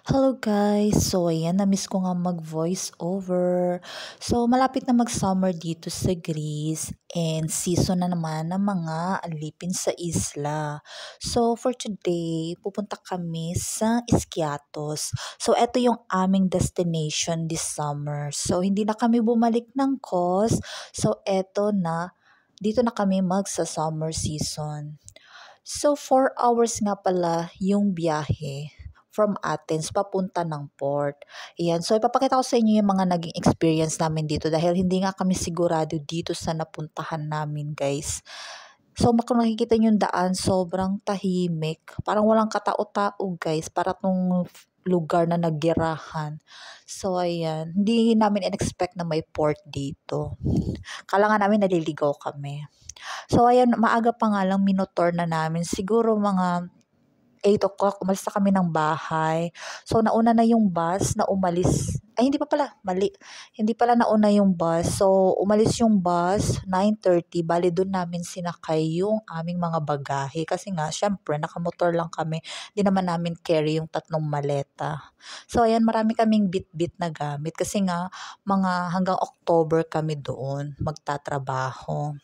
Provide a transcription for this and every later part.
Hello guys! So ayan, na-miss ko nga mag-voice over. So malapit na mag-summer dito sa Greece and season na naman ng mga alipin sa isla. So for today, pupunta kami sa Iskiatos. So eto yung aming destination this summer. So hindi na kami bumalik ng Kos. So eto na, dito na kami magsa-summer season. So 4 hours nga pala yung biyahe from Athens papunta ng port. Ayan. So ipapakita ko sa inyo yung mga naging experience namin dito dahil hindi nga kami sigurado dito sa napuntahan namin, guys. So kung nakikita nyo yung daan, sobrang tahimik. Parang walang katao-tao, guys. Para tong lugar na naggirahan. So ayan, hindi namin in-expect na may port dito. Kala nga namin naliligaw kami. So ayan, maaga pa nga lang minotor na namin. Siguro mga 8 o'clock, umalis na kami ng bahay. So, nauna na yung bus na umalis. Ay, hindi pa pala. Mali. Hindi pala nauna yung bus. So, umalis yung bus, 9:30. Bali, doon namin sinakay yung aming mga bagahe. Kasi nga, syempre, nakamotor lang kami. Hindi naman namin carry yung 3 maleta. So, ayan, marami kaming bit-bit na gamit. Kasi nga, mga hanggang October kami doon magtatrabaho.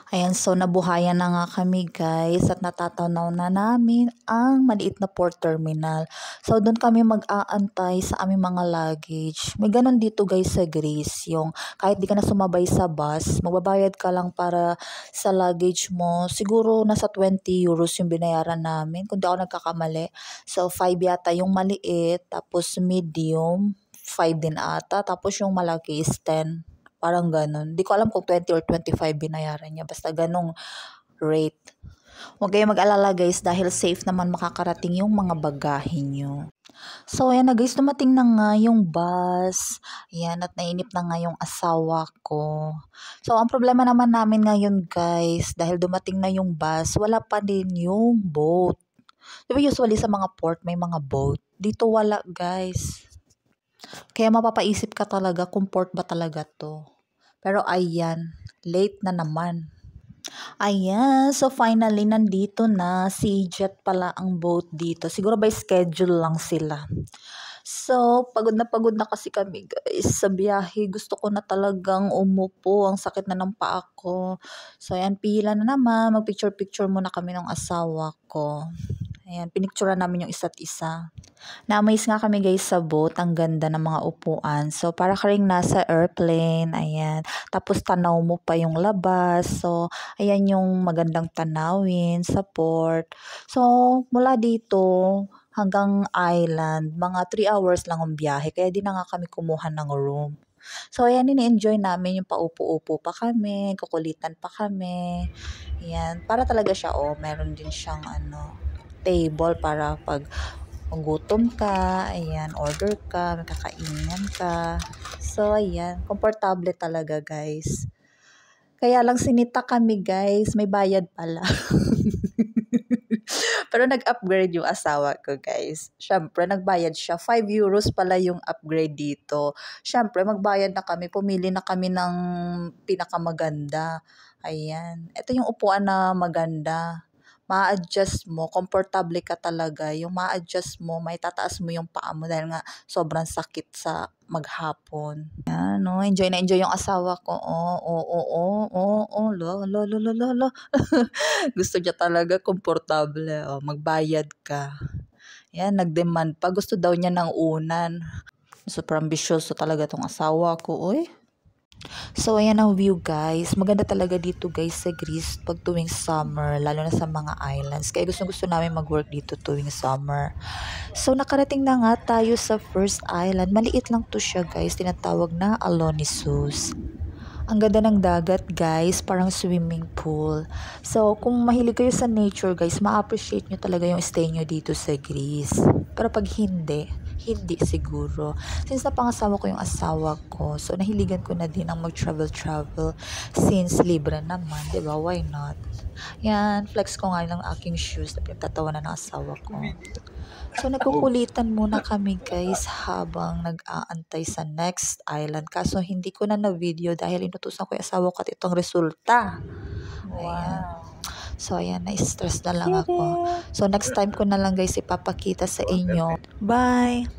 Ayan, so nabuhayan na nga kami, guys, at natatanaw na namin ang maliit na port terminal. So doon kami mag-aantay sa aming mga luggage. May ganun dito, guys, sa Greece, yung kahit di ka na sumabay sa bus, magbabayad ka lang para sa luggage mo. Siguro nasa 20 euros yung binayaran namin, kung di ako nagkakamali. So 5 yata yung maliit, tapos medium, 5 din ata, tapos yung malaki is 10. Parang ganun. Di ko alam kung 20 or 25 binayaran niya. Basta ganong rate. Huwag kayong mag-alala, guys, dahil safe naman makakarating yung mga bagahe nyo. So ayan na, guys, dumating na nga yung bus. Ayan, at nainip na nga yung asawa ko. So ang problema naman namin ngayon, guys, dahil dumating na yung bus, wala pa din yung boat. Diba usually sa mga port may mga boat? Dito wala, guys. Kaya mapapaisip ka talaga kung port ba talaga to. Pero ayan, late na naman. Ayan, so finally nandito na. Si Jet pala ang boat dito. Siguro by schedule lang sila. So, pagod na kasi kami, guys, sa biyahe. Gusto ko na talagang umupo. Ang sakit na ng paa ko. So, ayan, pila na naman. Mag-picture-picture muna kami ng asawa ko. Ayan, pinicturean namin yung isa't isa. Na-amaze nga kami, guys, sa boat. Ang ganda ng mga upuan. So, para ka rin nasa airplane. Ayan. Tapos, tanaw mo pa yung labas. So, ayan yung magandang tanawin sa port. So, mula dito hanggang island, mga 3 hours lang ang biyahe. Kaya di na nga kami kumuha ng room. So, ayan, ini-enjoy namin yung paupo-upo pa kami, kukulitan pa kami. Ayan, para talaga siya, meron din siyang table para pag gutom ka, ayan, order ka, may kakainan ka. So, ayan, komportable talaga, guys. Kaya lang sinita kami, guys, may bayad pala. Pero nag-upgrade yung asawa ko, guys. Siyempre, nagbayad siya. 5 euros pala yung upgrade dito. Siyempre, magbayad na kami. Pumili na kami ng pinakamaganda. Ayan. Ito yung upuan na maganda. Ma-adjust mo, komportable ka talaga. Yung ma-adjust mo, may tataas mo yung paa mo dahil nga sobrang sakit sa maghapon. Yan, no? Enjoy na enjoy yung asawa ko. Lo. Gusto niya talaga komportable. Magbayad ka. Yan, nag-demand pa. Gusto daw niya ng unan. Super ambisyoso talaga tong asawa ko, oy. So, ayan ang view, guys. Maganda talaga dito, guys, sa Greece pag tuwing summer, lalo na sa mga islands. Kaya gusto namin mag-work dito tuwing summer. So, nakarating na nga tayo sa first island. Maliit lang to siya, guys. Tinatawag na Alonissus. Ang ganda ng dagat, guys. Parang swimming pool. So, kung mahilig kayo sa nature, guys, ma-appreciate nyo talaga yung stay nyo dito sa Greece. Pero pag hindi siguro. Since napangasawa ko yung asawa ko, so nahiligan ko na din ang mag-travel since libre naman, diba? Why not? Yan, flex ko nga ng aking shoes na pinagtatawanan ng asawa ko. So, nagkukulitan muna kami, guys, habang nag-aantay sa next island. Kaso, hindi ko na na-video dahil inutusan ko yung asawa ko at itong resulta. Ayan. So, ayan, na-stress na lang ako. So, next time ko na lang, guys, ipapakita sa inyo. Bye!